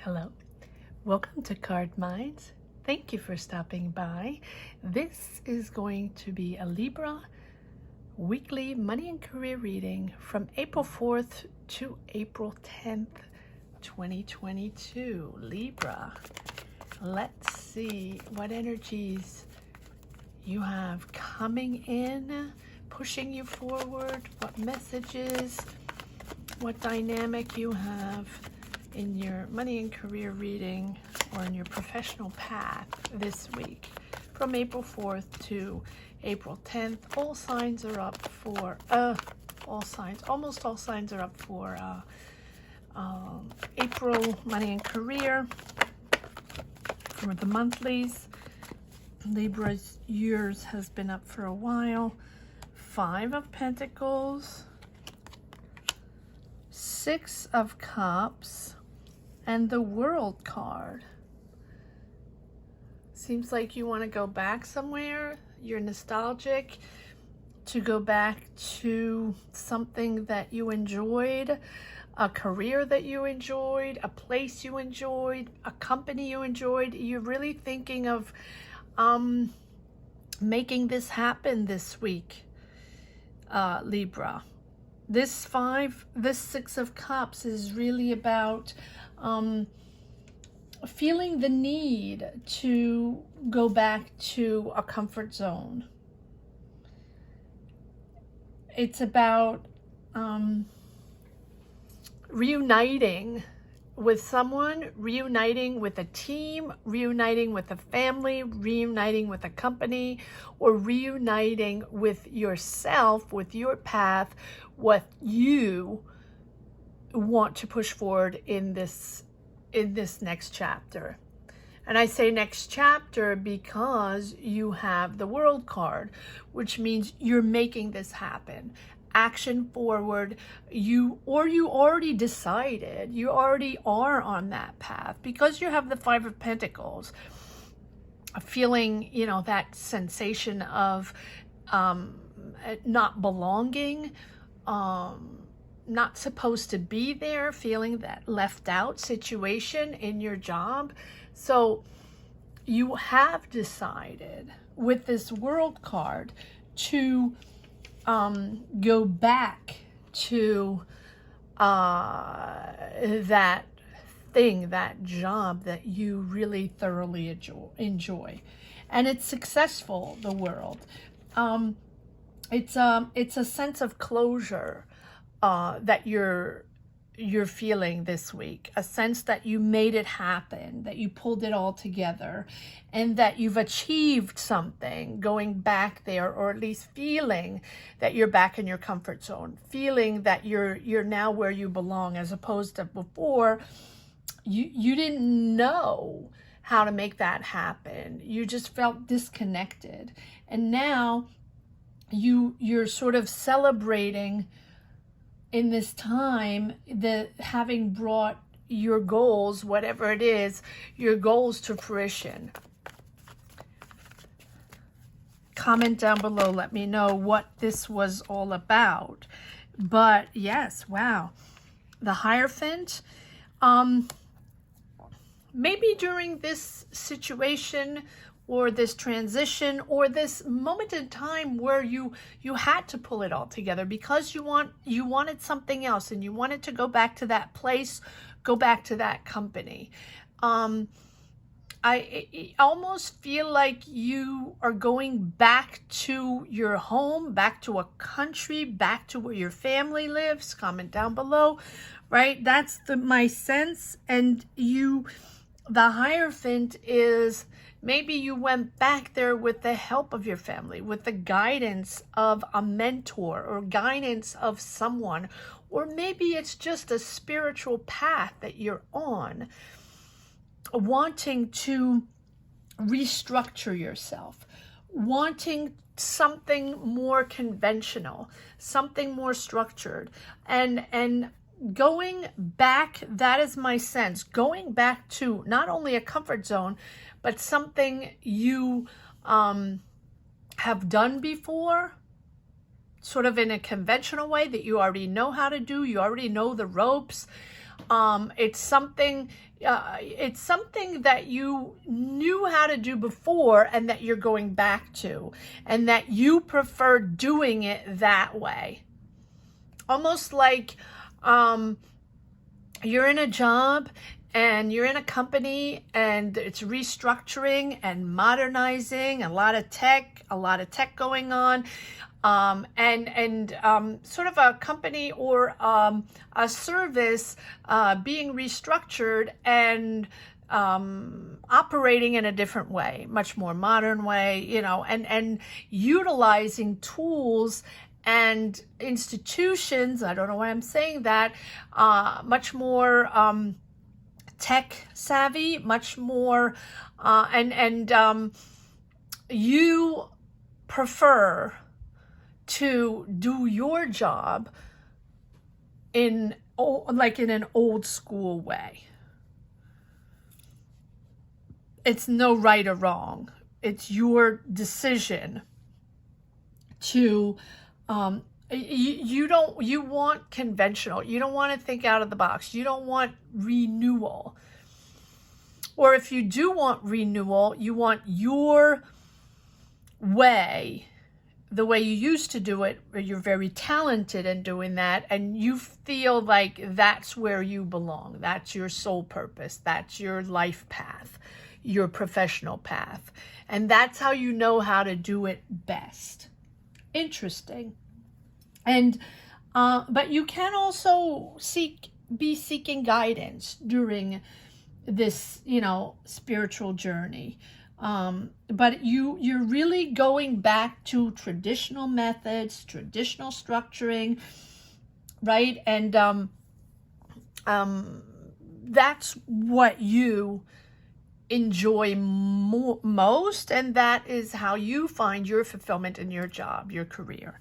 Hello, welcome to Card Minds. Thank you for stopping by. This is going to be a Libra weekly money and career reading from April 4th to April 10th, 2022. Libra, let's see what energies you have coming in, pushing you forward, what messages, what dynamic you have in your money and career reading or in your professional path this week from April 4th to April 10th. All signs are up for almost all signs are up for April money and career for the monthlies. Libra's yours has been up for a while. 5 of Pentacles, 6 of Cups, and the World card. Seems like you want to go back somewhere. You're nostalgic to go back to something that you enjoyed, a career that you enjoyed, a place you enjoyed, a company you enjoyed. You're really thinking of making this happen this week, Libra. This 6 of Cups is really about feeling the need to go back to a comfort zone. It's about reuniting with someone, reuniting with a team, reuniting with a family, reuniting with a company, or reuniting with yourself, with your path, what you want to push forward in this next chapter. And I say next chapter because you have the World card, which means you're making this happen. Action forward. You already decided, you already are on that path because you have the 5 of Pentacles. Feeling, that sensation of not belonging, not supposed to be there, feeling that left out situation in your job. So you have decided with this World card to go back to that thing, that job that you really thoroughly enjoy. And it's successful, the World. It's a sense of closure that you're feeling this week, a sense that you made it happen, that you pulled it all together, and that you've achieved something going back there, or at least feeling that you're back in your comfort zone, feeling that you're now where you belong, as opposed to before you didn't know how to make that happen. You just felt disconnected, and now you're sort of celebrating in this time that having brought your goals, whatever it is, your goals to fruition. Comment down below, let me know what this was all about. But yes, wow, the Hierophant. Maybe during this situation or this transition or this moment in time where you had to pull it all together because you wanted something else and you wanted to go back to that place, go back to that company. I almost feel like you are going back to your home, back to a country, back to where your family lives. Comment down below, right? That's my sense. And the Hierophant is, maybe you went back there with the help of your family, with the guidance of a mentor or guidance of someone, or maybe it's just a spiritual path that you're on, wanting to restructure yourself, wanting something more conventional, something more structured, and going back, that is my sense, going back to not only a comfort zone, but something you have done before, sort of in a conventional way that you already know how to do, you already know the ropes, It's something that you knew how to do before and that you're going back to, and that you prefer doing it that way. Almost like you're in a job and you're in a company and it's restructuring and modernizing, a lot of tech going on, and sort of a company or a service being restructured and operating in a different way, much more modern way, you know, and utilizing tools and institutions, I don't know why I'm saying that, much more tech savvy, much more, and you prefer to do your job in an old school way. It's no right or wrong. It's your decision to you want conventional. You don't want to think out of the box. You don't want renewal. Or if you do want renewal, you want your way, the way you used to do it, or you're very talented in doing that, and you feel like that's where you belong. That's your soul purpose. That's your life path, your professional path. And that's how you know how to do it best. Interesting. And but you can also be seeking guidance during this, you know, spiritual journey. But you're really going back to traditional methods, traditional structuring, right? And that's what you enjoy most, and that is how you find your fulfillment in your job, your career.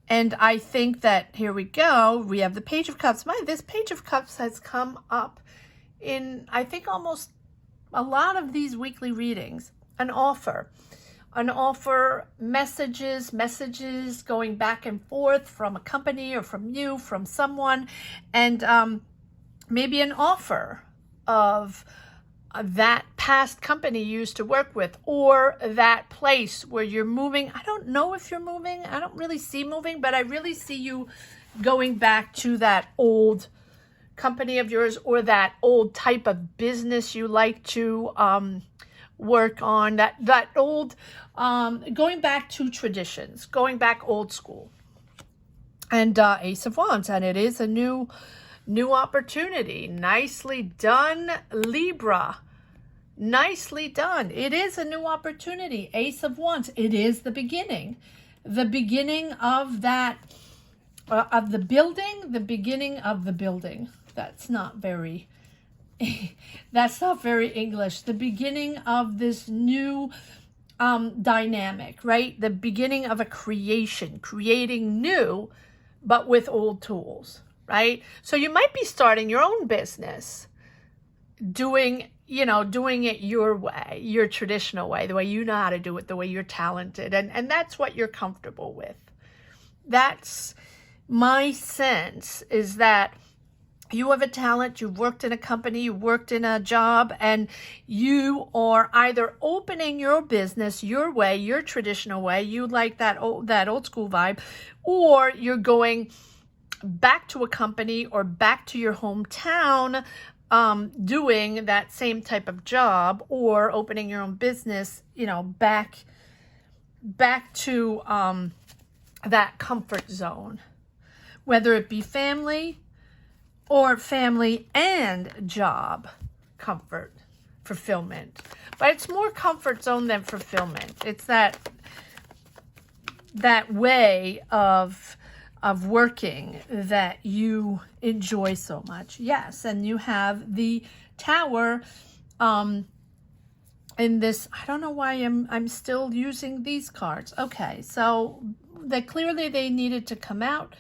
And I think that, here we go, we have the Page of Cups. This Page of Cups has come up in, I think, almost a lot of these weekly readings. An offer, messages going back and forth from a company or from you, from someone, and maybe an offer of that past company you used to work with, or that place where you're moving. I don't know if you're moving. I don't really see moving, but I really see you going back to that old company of yours, or that old type of business you like to work on, that old, going back to traditions, going back old school. And Ace of Wands, and it is a new opportunity. Nicely done, Libra. Nicely done. It is a new opportunity. Ace of Wands. It is the beginning of that, of the building, the beginning of the building. That's not very English. The beginning of this new dynamic, right? The beginning of a creating new, but with old tools, right? So you might be starting your own business, doing it your way, your traditional way, the way you know how to do it, the way you're talented, and that's what you're comfortable with. That's my sense, is that you have a talent, you've worked in a company, you worked in a job, and you are either opening your business your way, your traditional way, you like that old school vibe, or you're going back to a company or back to your hometown, doing that same type of job, or opening your own business, back to that comfort zone, whether it be family or family and job comfort, fulfillment. But it's more comfort zone than fulfillment. It's that way of working that you enjoy so much. Yes, and you have the Tower in this. I don't know why I'm still using these cards. Okay, so clearly they needed to come out.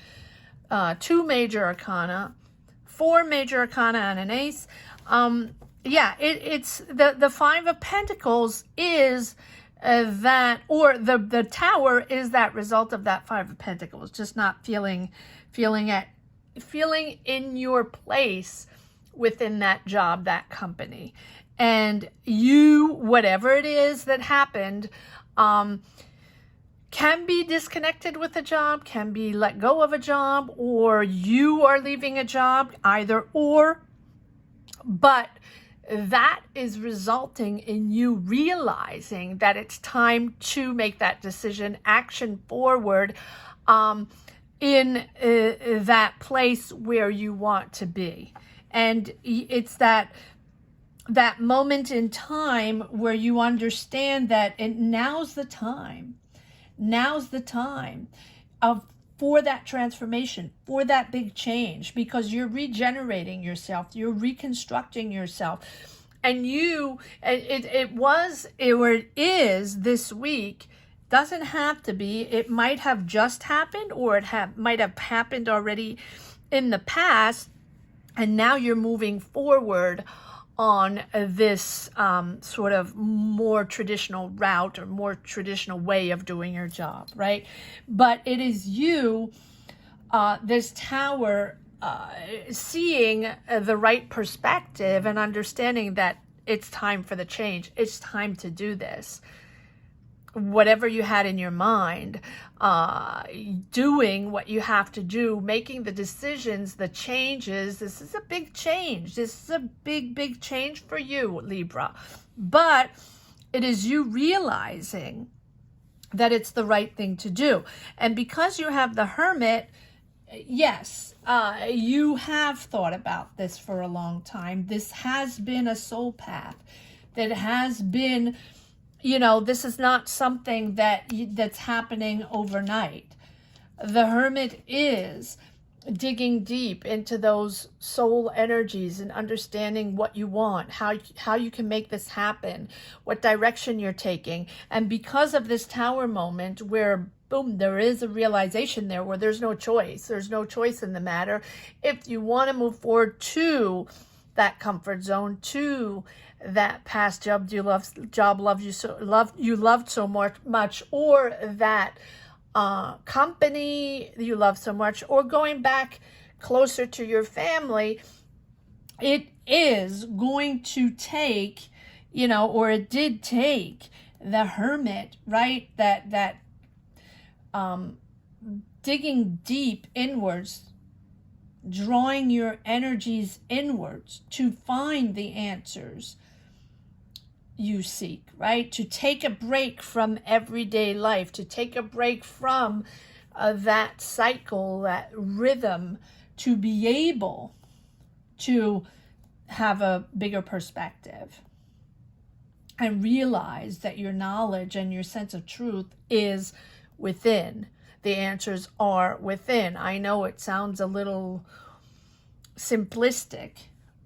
2 major arcana, 4 major arcana, and an ace. It's the 5 of Pentacles is that, or the Tower is that result of that 5 of Pentacles, just not feeling it feeling in your place within that job, that company. And you, whatever it is that happened, can be disconnected with a job, can be let go of a job, or you are leaving a job, either or. But that is resulting in you realizing that it's time to make that decision, action forward, in that place where you want to be. And it's that moment in time where you understand that now's the time for that transformation, for that big change, because you're regenerating yourself, you're reconstructing yourself. And it is this week, doesn't have to be, it might have just happened, or might have happened already in the past, and now you're moving forward on this sort of more traditional route or more traditional way of doing your job, right? But it is you, this tower, seeing the right perspective and understanding that it's time for the change. It's time to do this. Whatever you had in your mind, doing what you have to do, making the decisions, the changes. This is a big change. This is a big change for you, Libra. But it is you realizing that it's the right thing to do. And because you have the Hermit, yes, you have thought about this for a long time. This has been a soul path that has been, this is not something that's happening overnight. The Hermit is digging deep into those soul energies and understanding what you want, how you can make this happen, what direction you're taking. And because of this tower moment where, boom, there is a realization there where there's no choice. There's no choice in the matter. If you want to move forward to that comfort zone, to that past job you loved so much, or that company you love so much, or going back closer to your family, it is going to take, or it did take the Hermit, right? That digging deep inwards, drawing your energies inwards to find the answers you seek, right? To take a break from everyday life, to take a break from that cycle, that rhythm, to be able to have a bigger perspective and realize that your knowledge and your sense of truth is within. The answers are within. I know it sounds a little simplistic,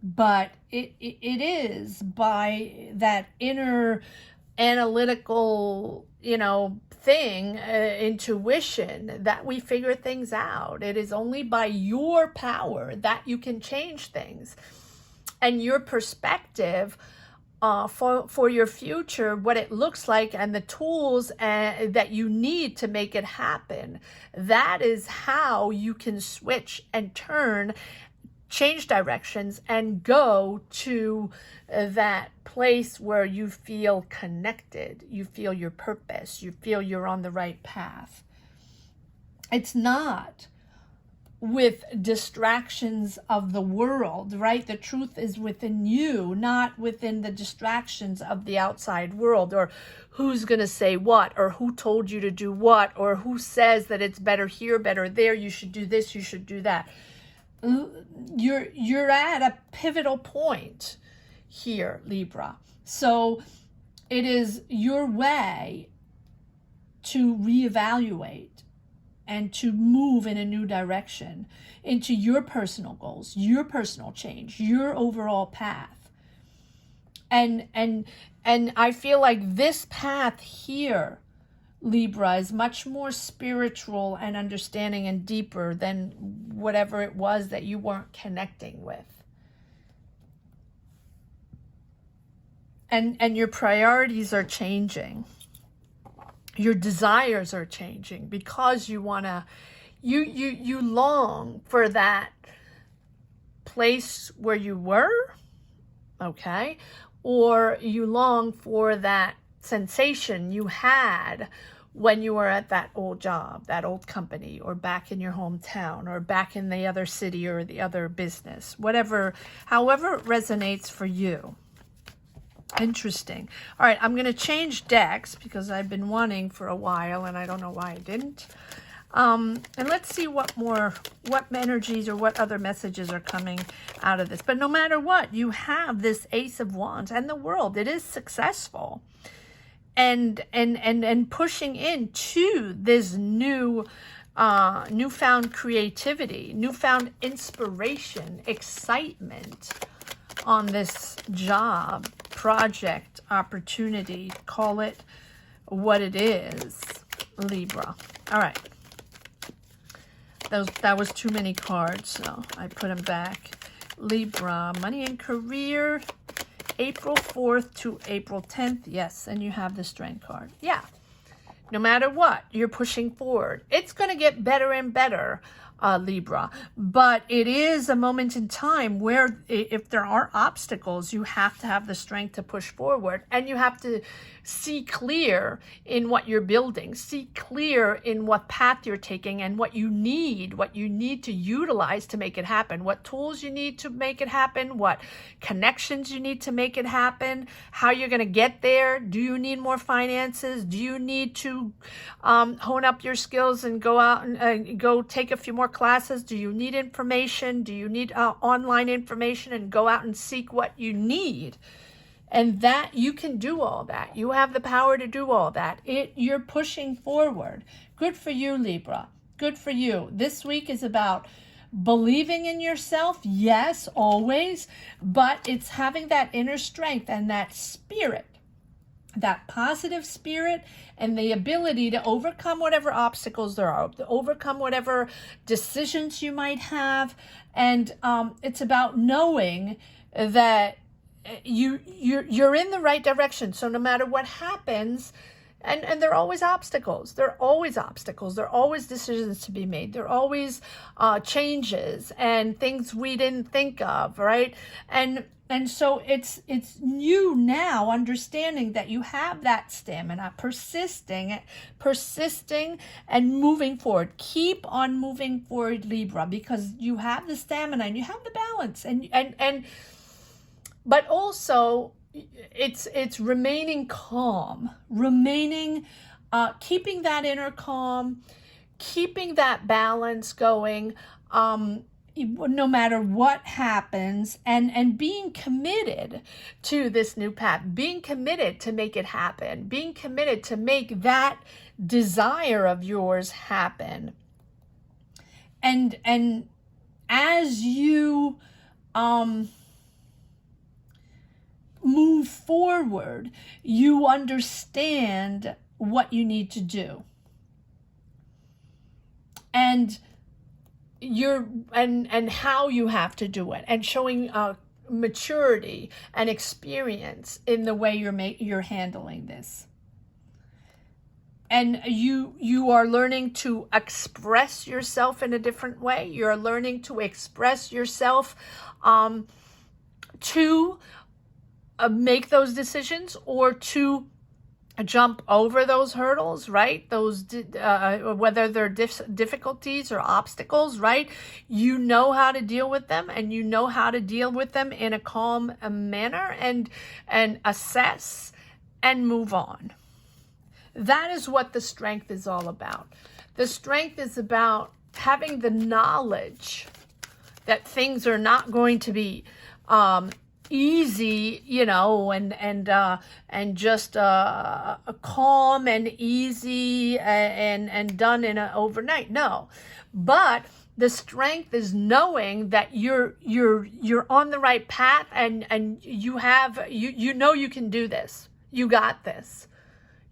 but it is by that inner analytical, thing, intuition, that we figure things out. It is only by your power that you can change things. And your perspective for your future, what it looks like, and the tools that you need to make it happen. That is how you can switch and turn, change directions, and go to that place where you feel connected, you feel your purpose, you feel you're on the right path. It's not with distractions of the world, right? The truth is within you, not within the distractions of the outside world, or who's going to say what, or who told you to do what, or who says that it's better here, better there, you should do this, you should do that. You're at a pivotal point here, Libra. So it is your way to reevaluate and to move in a new direction into your personal goals, your personal change, your overall path. And I feel like this path here, Libra, is much more spiritual and understanding and deeper than whatever it was that you weren't connecting with. And your priorities are changing. Your desires are changing because you want to, You long for that place where you were, okay? Or you long for that sensation you had when you were at that old job, that old company, or back in your hometown, or back in the other city or the other business, whatever, however it resonates for you. Interesting. All right, I'm going to change decks because I've been wanting for a while and I don't know why I didn't. And let's see what energies or what other messages are coming out of this. But no matter what, you have this Ace of Wands and the world. It is successful. And pushing into this newfound creativity, newfound inspiration, excitement on this job, project, opportunity, call it what it is, Libra. All right. That was too many cards, so I put them back. Libra, money and career, April 4th to April 10th. Yes, and you have the Strength card. Yeah. No matter what, you're pushing forward. It's going to get better and better, Libra. But it is a moment in time where if there are obstacles, you have to have the strength to push forward. And you have to see clear in what you're building. See clear in what path you're taking and what you need to utilize to make it happen. What tools you need to make it happen. What connections you need to make it happen. How you're going to get there. Do you need more finances? Do you need to hone up your skills and go out and go take a few more classes? Do you need information? Do you need online information? And go out and seek what you need. And that you can do all that. You have the power to do all that. You're pushing forward. Good for you, Libra. Good for you. This week is about believing in yourself. Yes, always. But it's having that inner strength and that spirit, that positive spirit, and the ability to overcome whatever obstacles there are, to overcome whatever decisions you might have. And it's about knowing that you're in the right direction. So no matter what happens, and there are always obstacles. There are always obstacles. There are always decisions to be made. There are always changes and things we didn't think of, right? And so it's you now understanding that you have that stamina, persisting and moving forward. Keep on moving forward, Libra, because you have the stamina and you have the balance and but also it's remaining calm, keeping that inner calm, keeping that balance going, no matter what happens, and being committed to this new path, being committed to make it happen, being committed to make that desire of yours happen. And as you move forward, you understand what you need to do. And how you have to do it, and showing maturity and experience in the way you're handling this. And you are learning to express yourself in a different way. You're learning to express yourself to make those decisions, or to jump over those hurdles, right? Those whether they're difficulties or obstacles, right? You know how to deal with them, and you know how to deal with them in a calm manner, and assess and move on. That is what the strength is all about. The strength is about having the knowledge that things are not going to be easy, and just calm and easy and done in an overnight. No, but the strength is knowing that you're on the right path, and you have you can do this. You got this.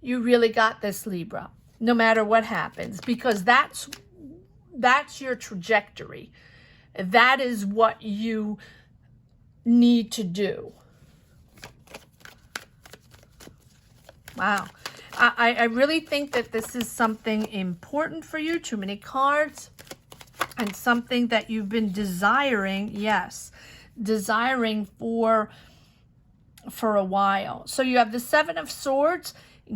You really got this, Libra. No matter what happens, because that's your trajectory. That is what you need to do. Wow. I really think that this is something important for you. Too many cards. And something that you've been desiring, yes, desiring for a while. So you have the Seven of Swords,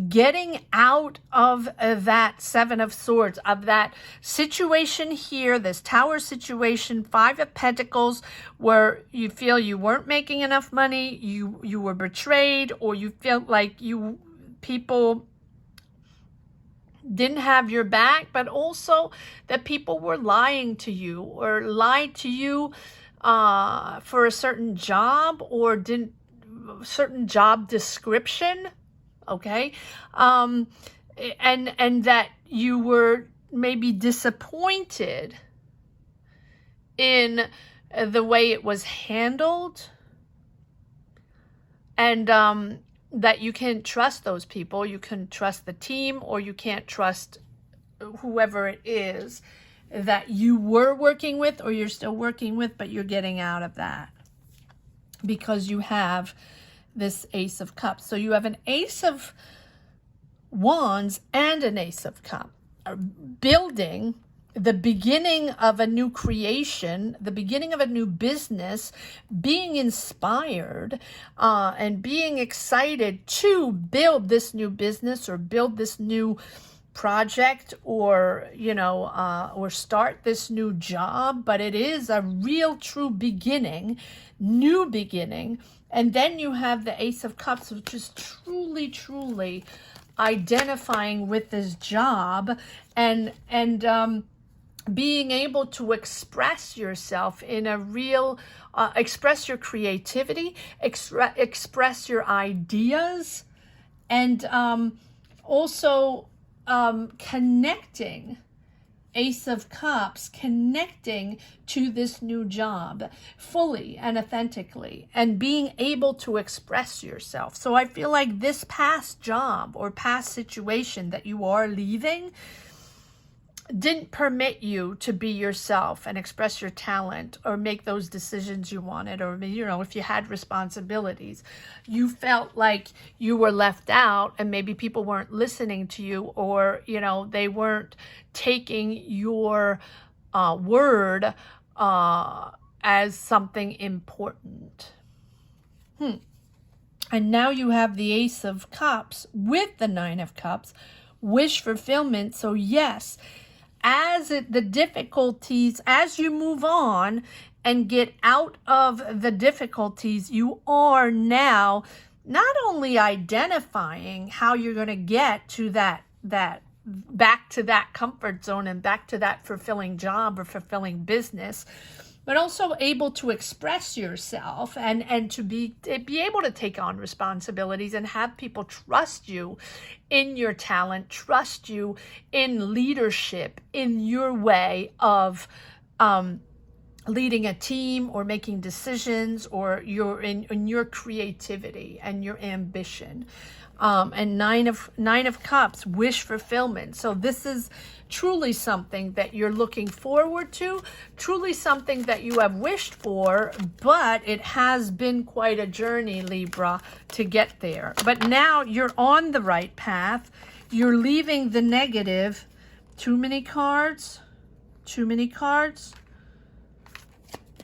getting out of that Seven of Swords, of that situation here, this Tower situation, Five of Pentacles, where you feel you weren't making enough money, you were betrayed, or you felt like people didn't have your back, but also that people were lying to you or lied to you for a certain job or certain job description, okay? And that you were maybe disappointed in the way it was handled, and that you can't trust those people, you can trust the team, or you can't trust whoever it is that you were working with or you're still working with, but you're getting out of that because you have this Ace of Cups. So you have an Ace of Wands and an Ace of Cups, building the beginning of a new creation, the beginning of a new business, being inspired and being excited to build this new business or build this new project, or or start this new job. But it is a real true beginning, new beginning. And then you have the Ace of Cups, which is truly identifying with this job and being able to express yourself in a real, express your creativity, express your ideas, and also connecting, Ace of Cups, connecting to this new job fully and authentically, and being able to express yourself. So I feel like this past job or past situation that you are leaving didn't permit you to be yourself and express your talent or make those decisions you wanted, or if you had responsibilities, you felt like you were left out and maybe people weren't listening to you, or they weren't taking your word as something important. And now you have the Ace of Cups with the Nine of Cups, wish fulfillment. So yes, the difficulties, as you move on and get out of the difficulties, you are now not only identifying how you're going to get to that back to that comfort zone and back to that fulfilling job or fulfilling business, but also able to express yourself and to be able to take on responsibilities and have people trust you in your talent, trust you in leadership, in your way of leading a team or making decisions, or in your creativity and your ambition. And Nine of Cups, wish fulfillment. So this is truly something that you're looking forward to, truly something that you have wished for, but it has been quite a journey, Libra, to get there. But now you're on the right path. You're leaving the negative. Too many cards.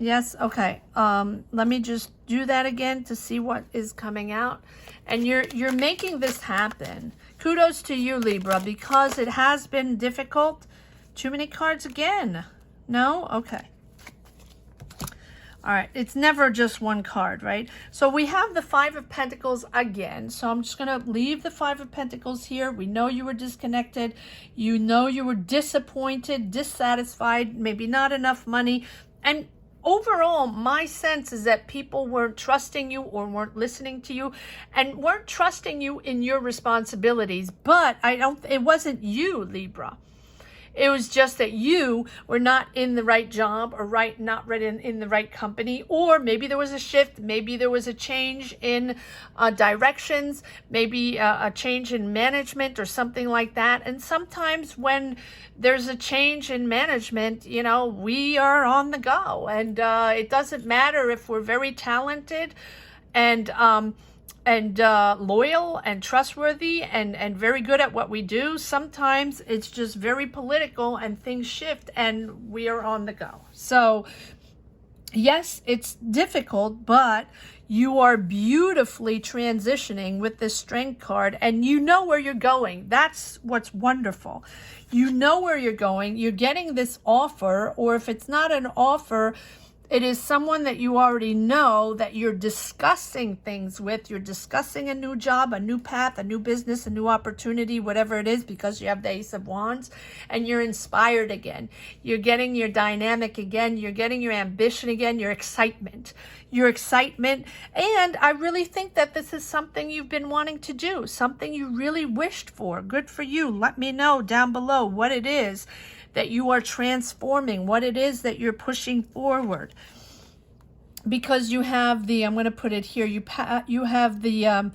Yes, okay. Let me just do that again to see what is coming out. And you're making this happen. Kudos to you, Libra, because it has been difficult. Too many cards again. No? Okay. All right. It's never just one card, right? So we have the Five of Pentacles again. So I'm just going to leave the Five of Pentacles here. We know you were disconnected. You know you were disappointed, dissatisfied, maybe not enough money. And overall, my sense is that people weren't trusting you or weren't listening to you and weren't trusting you in your responsibilities. But it wasn't you, Libra. It was just that you were not in the right job or not right in the right company, or maybe there was a shift, maybe there was a change in directions, maybe a change in management or something like that. And sometimes when there's a change in management, we are on the go, and it doesn't matter if we're very talented and loyal and trustworthy and very good at what we do. Sometimes it's just very political and things shift and we are on the go. So yes, it's difficult, but you are beautifully transitioning with this Strength card, and you know where you're going. That's what's wonderful. You know where you're going. You're getting this offer, or if it's not an offer, it is someone that you already know that you're discussing things with. You're discussing a new job, a new path, a new business, a new opportunity, whatever it is, because you have the Ace of Wands, and you're inspired again. You're getting your dynamic again. You're getting your ambition again, your excitement. And I really think that this is something you've been wanting to do, something you really wished for. Good for you. Let me know down below what it is that you are transforming, what it is that you're pushing forward. Because you have the, I'm going to put it here, you have the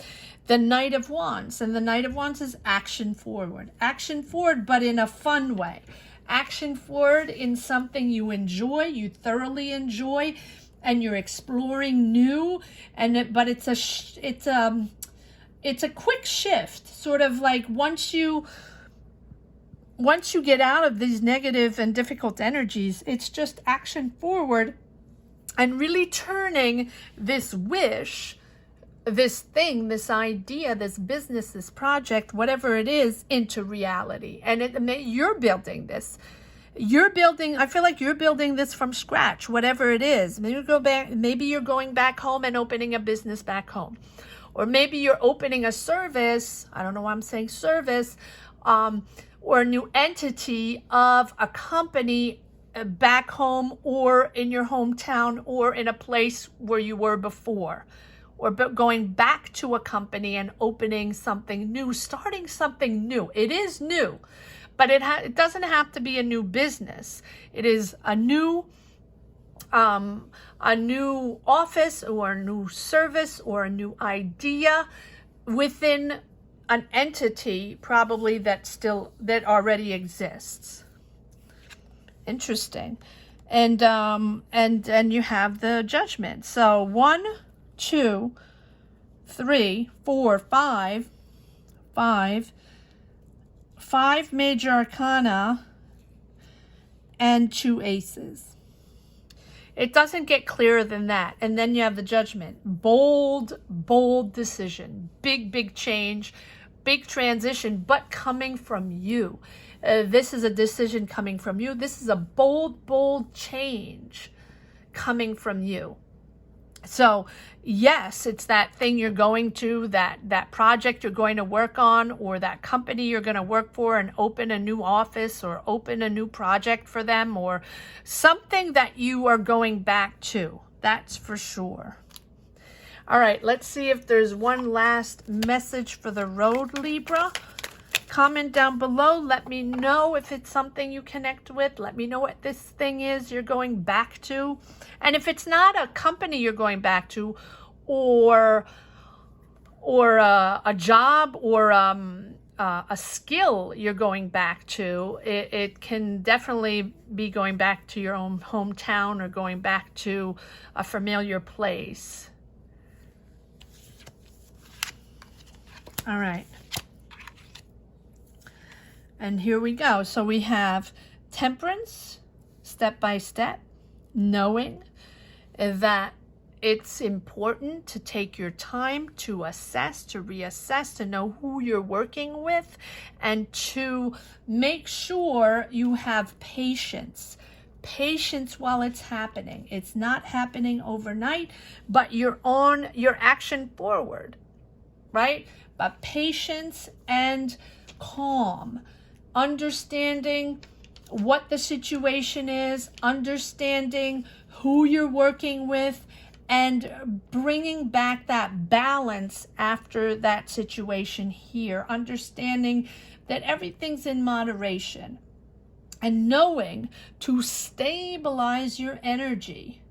Knight of Wands, and the Knight of Wands is action forward, but in a fun way, action forward in something you enjoy, you thoroughly enjoy, and you're exploring new, but it's a quick shift, sort of like once you get out of these negative and difficult energies, it's just action forward and really turning this wish, this thing, this idea, this business, this project, whatever it is, into reality. And you're building this. I feel like you're building this from scratch, whatever it is. Maybe you're going back home and opening a business back home. Or maybe you're opening a service, I don't know why I'm saying service, or a new entity of a company back home or in your hometown or in a place where you were before, or going back to a company and opening something new, starting something new. It is new, but it doesn't have to be a new business. It is a new office or a new service or a new idea within an entity, probably that already exists. Interesting. And you have the Judgment. So 1, 2, 3, 4, 5 major arcana and 2 aces. It doesn't get clearer than that. And then you have the Judgment. Bold decision. Big change. Big transition, but coming from you. This is a decision coming from you. This is a bold change coming from you. So yes, it's that thing you're going to, that project you're going to work on, or that company you're going to work for and open a new office or open a new project for them, or something that you are going back to. That's for sure. All right, let's see if there's one last message for the road, Libra. Comment down below. Let me know if it's something you connect with. Let me know what this thing is you're going back to. And if it's not a company you're going back to, or a job, or a skill you're going back to, it can definitely be going back to your own hometown or going back to a familiar place. All right. And here we go. So we have Temperance, step by step, knowing that it's important to take your time to assess, to reassess, to know who you're working with, and to make sure you have patience. Patience while it's happening. It's not happening overnight, but you're on your action forward, right? But patience and calm. Understanding what the situation is, understanding who you're working with, and bringing back that balance after that situation here. Understanding that everything's in moderation, and knowing to stabilize your energy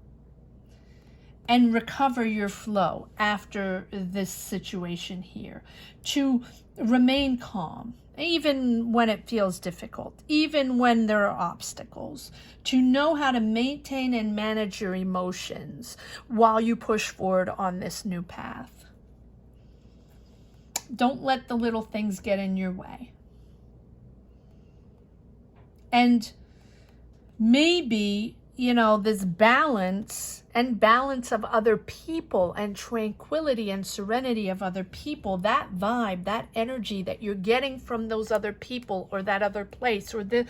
and recover your flow after this situation here. To remain calm, even when it feels difficult, even when there are obstacles. To know how to maintain and manage your emotions while you push forward on this new path. Don't let the little things get in your way. And maybe, you know, this balance of other people and tranquility and serenity of other people, that vibe, that energy that you're getting from those other people or that other place, or the,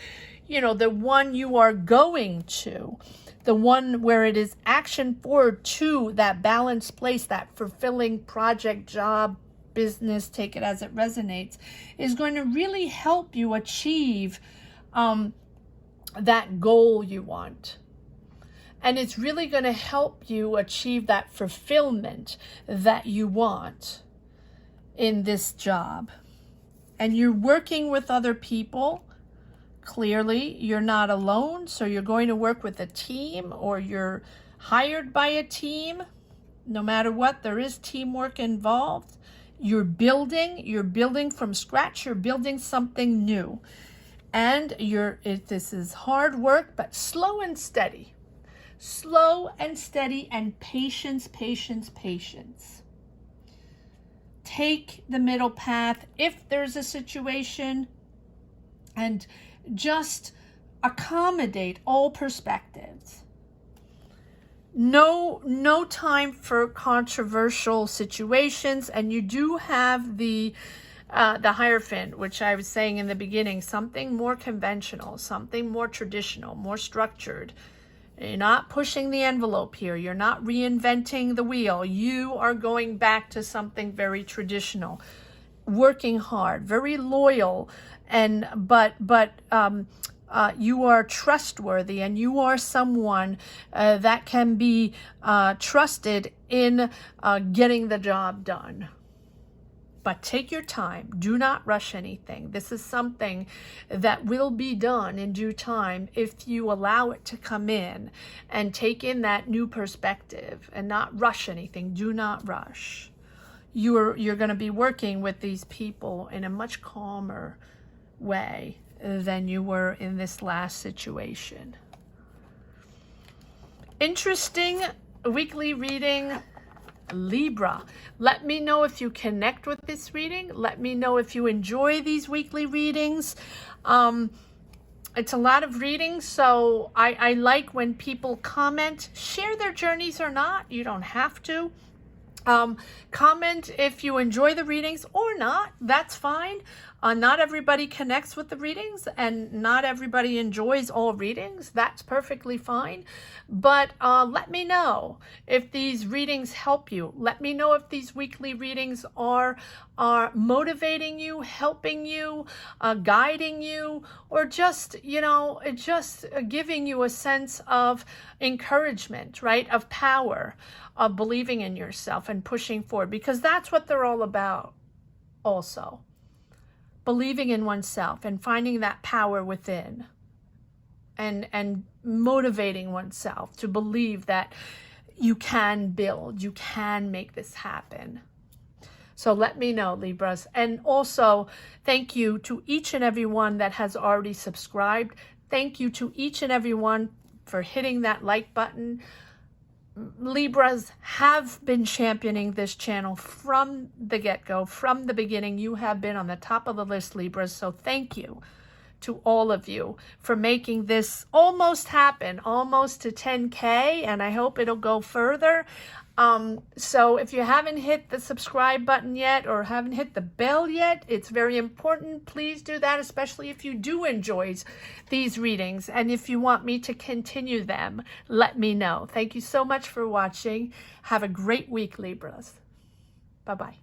you know, the one you are going to, the one where it is action forward to that balanced place, that fulfilling project, job, business, take it as it resonates, is going to really help you achieve that goal you want. And it's really going to help you achieve that fulfillment that you want in this job. And you're working with other people. Clearly, you're not alone. So you're going to work with a team, or you're hired by a team. No matter what, there is teamwork involved. You're building from scratch. You're building something new. And this is hard work, but slow and steady. Slow and steady, and patience, patience, patience. Take the middle path if there's a situation, and just accommodate all perspectives. No time for controversial situations, and you do have the Hierophant, which I was saying in the beginning, something more conventional, something more traditional, more structured. You're not pushing the envelope here. You're not reinventing the wheel. You are going back to something very traditional, working hard, very loyal, and but you are trustworthy, and you are someone that can be trusted in getting the job done. But take your time. Do not rush anything. This is something that will be done in due time if you allow it to come in and take in that new perspective and not rush anything. Do not rush. You're going to be working with these people in a much calmer way than you were in this last situation. Interesting weekly reading, Libra. Let me know if you connect with this reading. Let me know if you enjoy these weekly readings. It's a lot of readings, so I like when people comment, share their journeys or not. You don't have to. Comment if you enjoy the readings or not. That's fine. Not everybody connects with the readings, and not everybody enjoys all readings. That's perfectly fine. But let me know if these readings help you. Let me know if these weekly readings are motivating you, helping you, guiding you, or just, just giving you a sense of encouragement, right? Of power, of believing in yourself and pushing forward, because that's what they're all about also. Believing in oneself and finding that power within, and motivating oneself to believe that you can build, you can make this happen. So let me know, Libras. And also, thank you to each and every one that has already subscribed. Thank you to each and every one for hitting that like button. Libras have been championing this channel from the get-go, from the beginning. You have been on the top of the list, Libras. So thank you to all of you for making this almost happen, almost to 10K, and I hope it'll go further. So if you haven't hit the subscribe button yet, or haven't hit the bell yet, it's very important. Please do that, especially if you do enjoy these readings. And if you want me to continue them, let me know. Thank you so much for watching. Have a great week, Libras. Bye-bye.